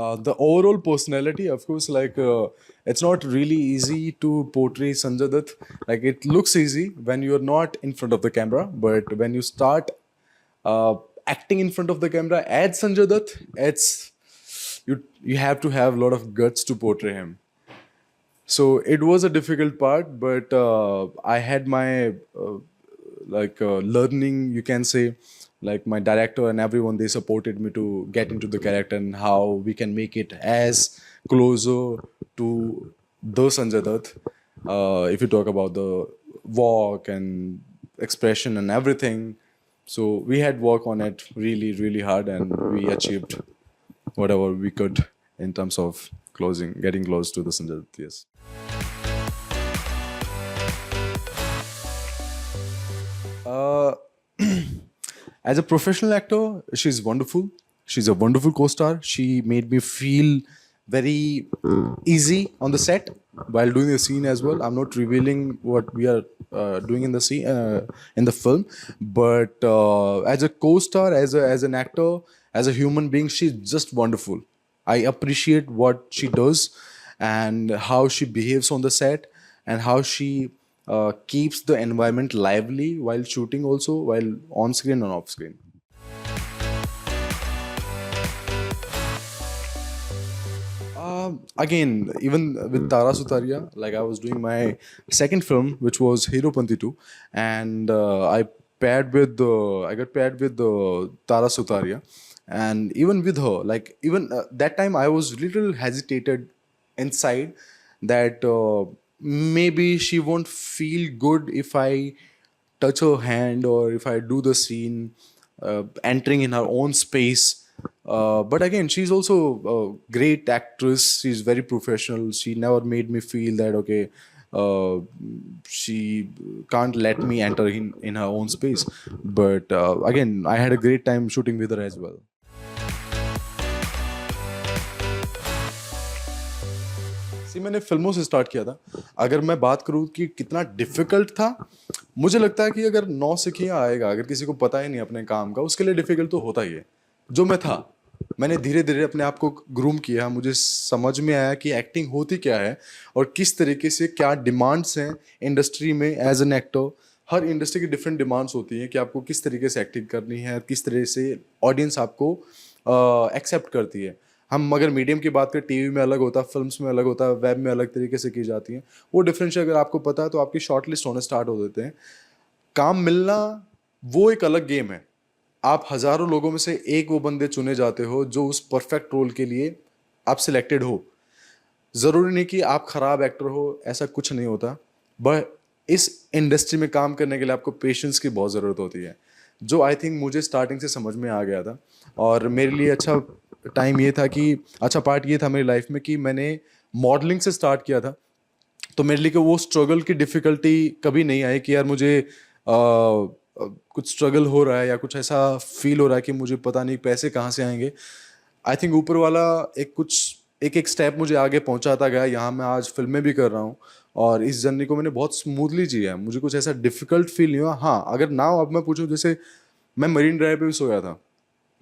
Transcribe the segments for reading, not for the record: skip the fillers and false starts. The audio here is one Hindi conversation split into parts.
The overall personality, of course, it's not really easy to portray Sanjay Dutt. Like it looks easy when you're not in front of the camera, but when you start uh, acting in front of the camera as Sanjay Dutt, you have to have a lot of guts to portray him. So it was a difficult part, but I had my learning, you can say, like my director and everyone, they supported me to get into the character and how we can make it as closer to the Sanjay Dutt. If you talk about the walk and expression and everything, so we had work on it really, really hard, and we achieved whatever we could in terms of getting close to the Sanjay Dutt. Yes. Uh, as a professional actor, she's wonderful. She's a wonderful co-star. She made me feel very easy on the set while doing the scene as well. I'm not revealing what we are doing in the scene in the film, but as a co-star, as an actor, as a human being, she's just wonderful. I appreciate what she does and how she behaves on the set and how she keeps the environment lively while shooting, also while on screen and off screen. Again, even with Tara Sutaria, like I was doing my second film, which was Hero Panti 2, and I got paired with Tara Sutaria, and even with her, like even that time, I was little hesitated inside that maybe she won't feel good if I touch her hand or if I do the scene entering in her own space. But again, she's also a great actress. She's very professional. She never made me feel that, okay, she can't let me enter in her own space. But again, I had a great time shooting with her as well. सी मैंने फिल्मों से स्टार्ट किया था. अगर मैं बात करूँ कि कितना डिफिकल्ट था, मुझे लगता है कि अगर नौसिखिया आएगा, अगर किसी को पता ही नहीं अपने काम का, उसके लिए डिफिकल्ट तो होता ही है. जो मैं था, मैंने धीरे धीरे अपने आप को ग्रूम किया. मुझे समझ में आया कि एक्टिंग होती क्या है और किस तरीके से क्या डिमांड्स हैं इंडस्ट्री में एज एन एक्टर. हर इंडस्ट्री की डिफरेंट डिमांड्स होती हैं कि आपको किस तरीके से एक्टिंग करनी है, किस तरह से ऑडियंस आपको एक्सेप्ट करती है. हम अगर मीडियम की बात करें, टीवी में अलग होता है, फिल्म्स में अलग होता है, वेब में अलग तरीके से की जाती हैं. वो डिफरेंस अगर आपको पता है तो आपकी शॉर्ट लिस्ट होने स्टार्ट हो देते हैं. काम मिलना वो एक अलग गेम है. आप हज़ारों लोगों में से एक वो बंदे चुने जाते हो जो उस परफेक्ट रोल के लिए आप सिलेक्टेड हो. ज़रूरी नहीं कि आप ख़राब एक्टर हो, ऐसा कुछ नहीं होता. बट इस इंडस्ट्री में काम करने के लिए आपको पेशेंस की बहुत ज़रूरत होती है, जो आई थिंक मुझे स्टार्टिंग से समझ में आ गया था. और मेरे लिए अच्छा टाइम ये था कि अच्छा पार्ट ये था मेरी लाइफ में कि मैंने मॉडलिंग से स्टार्ट किया था. तो मेरे लिए वो स्ट्रगल की डिफ़िकल्टी कभी नहीं आई कि यार मुझे कुछ स्ट्रगल हो रहा है या कुछ ऐसा फील हो रहा है कि मुझे पता नहीं पैसे कहाँ से आएंगे. आई थिंक ऊपर वाला एक एक स्टेप मुझे आगे पहुंचाता गया. यहाँ मैं आज फिल्में भी कर रहा हूँ और इस जर्नी को मैंने बहुत स्मूथली जिया है. मुझे कुछ ऐसा डिफिकल्ट फील नहीं हुआ. हाँ, अगर ना अब मैं पूछूं, जैसे मैं मरीन ड्राइव पे भी सोया था,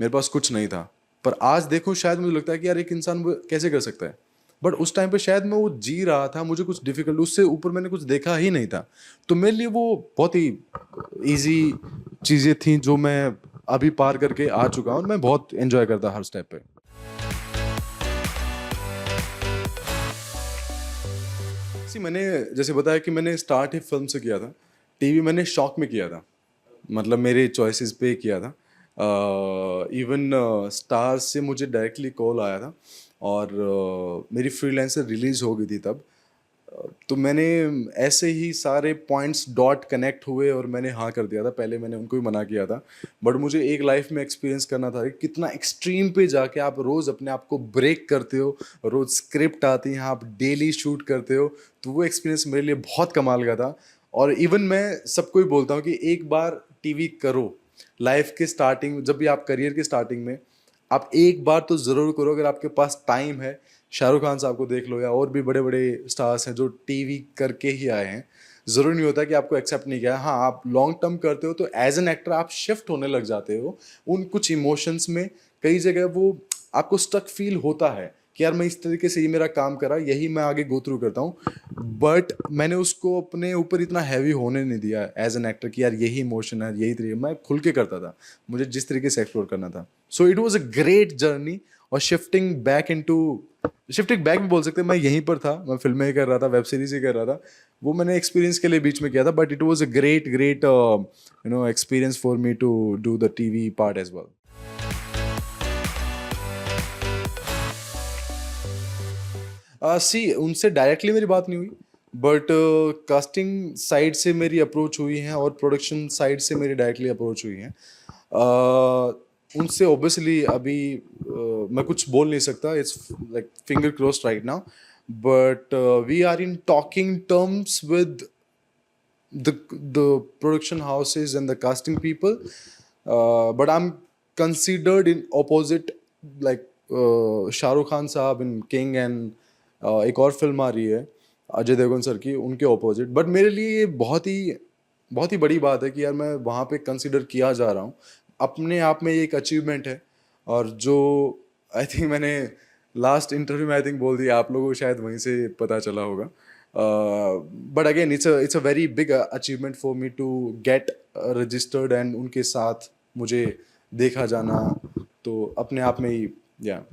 मेरे पास कुछ नहीं था, पर आज देखूं शायद मुझे लगता है कि यार एक इंसान वो कैसे कर सकता है. बट उस टाइम पे शायद मैं वो जी रहा था, मुझे कुछ डिफिकल्ट, उससे ऊपर मैंने कुछ देखा ही नहीं था. तो मेरे लिए वो बहुत ही इजी चीज़ें थी जो मैं अभी पार करके आ चुका हूँ और मैं बहुत एंजॉय करता हर स्टेप पे. सी मैंने जैसे बताया कि मैंने स्टार्ट ही फिल्म से किया था. टीवी मैंने शौक में किया था, मतलब मेरे चॉइसेस पे किया था. इवन स्टार से मुझे डायरेक्टली कॉल आया था और मेरी फ्रीलांसर रिलीज़ हो गई थी तब. तो मैंने ऐसे ही सारे पॉइंट्स डॉट कनेक्ट हुए और मैंने हाँ कर दिया था. पहले मैंने उनको भी मना किया था, बट मुझे एक लाइफ में एक्सपीरियंस करना था कि कितना एक्सट्रीम पे जाके आप रोज़ अपने आप को ब्रेक करते हो, रोज़ स्क्रिप्ट आती है, आप डेली शूट करते हो. तो वो एक्सपीरियंस मेरे लिए बहुत कमाल का था. और इवन मैं सबको ही बोलता हूँ कि एक बार टीवी करो. लाइफ के स्टार्टिंग, जब भी आप करियर के स्टार्टिंग में, आप एक बार तो ज़रूर करो. अगर आपके पास टाइम है, शाहरुख खान साहब को देख लो या और भी बड़े बड़े स्टार्स हैं जो टीवी करके ही आए हैं. ज़रूरी नहीं होता कि आपको एक्सेप्ट नहीं किया. हाँ, आप लॉन्ग टर्म करते हो तो एज एन एक्टर आप शिफ्ट होने लग जाते हो उन कुछ इमोशंस में. कई जगह वो आपको स्टक फील होता है कि यार मैं इस तरीके से ये मेरा काम करा, यही मैं आगे गो थ्रू करता हूँ, बट मैंने उसको अपने ऊपर इतना हैवी होने नहीं दिया एज एन एक्टर कि यार यही इमोशन है, यही तरीके, मैं खुल के करता था मुझे जिस तरीके से एक्सप्लोर करना था. So it was a great journey. और शिफ्टिंग बैक भी बोल सकते हैं, मैं यहीं पर था, मैं फिल्में ही कर रहा था, वेब सीरीज ही कर रहा था, वो मैंने एक्सपीरियंस के लिए बीच में किया था, but it was a great great experience for me to do the TV part as well. See उनसे डायरेक्टली मेरी बात नहीं हुई, बट कास्टिंग साइड से मेरी अप्रोच हुई है और प्रोडक्शन साइड से मेरी डायरेक्टली अप्रोच हुई है. उनसे ऑब्वियसली अभी मैं कुछ बोल नहीं सकता, it's like finger crossed right now, but we are in talking terms with the production houses and the casting people, but I'm considered in opposite, like Shahrukh Khan साहब इन किंग एंड एक और फिल्म आ रही है अजय देवगन सर की, उनके ऑपोजिट. बट मेरे लिए ये बहुत ही बड़ी बात है कि यार मैं वहाँ पे कंसिडर किया जा रहा हूँ, अपने आप में ये एक अचीवमेंट है. और जो आई थिंक मैंने लास्ट इंटरव्यू में आई थिंक बोल दिया, आप लोगों को शायद वहीं से पता चला होगा. But again it's a very big achievement for me to get registered and उनके साथ मुझे देखा जाना, तो अपने आप में ही या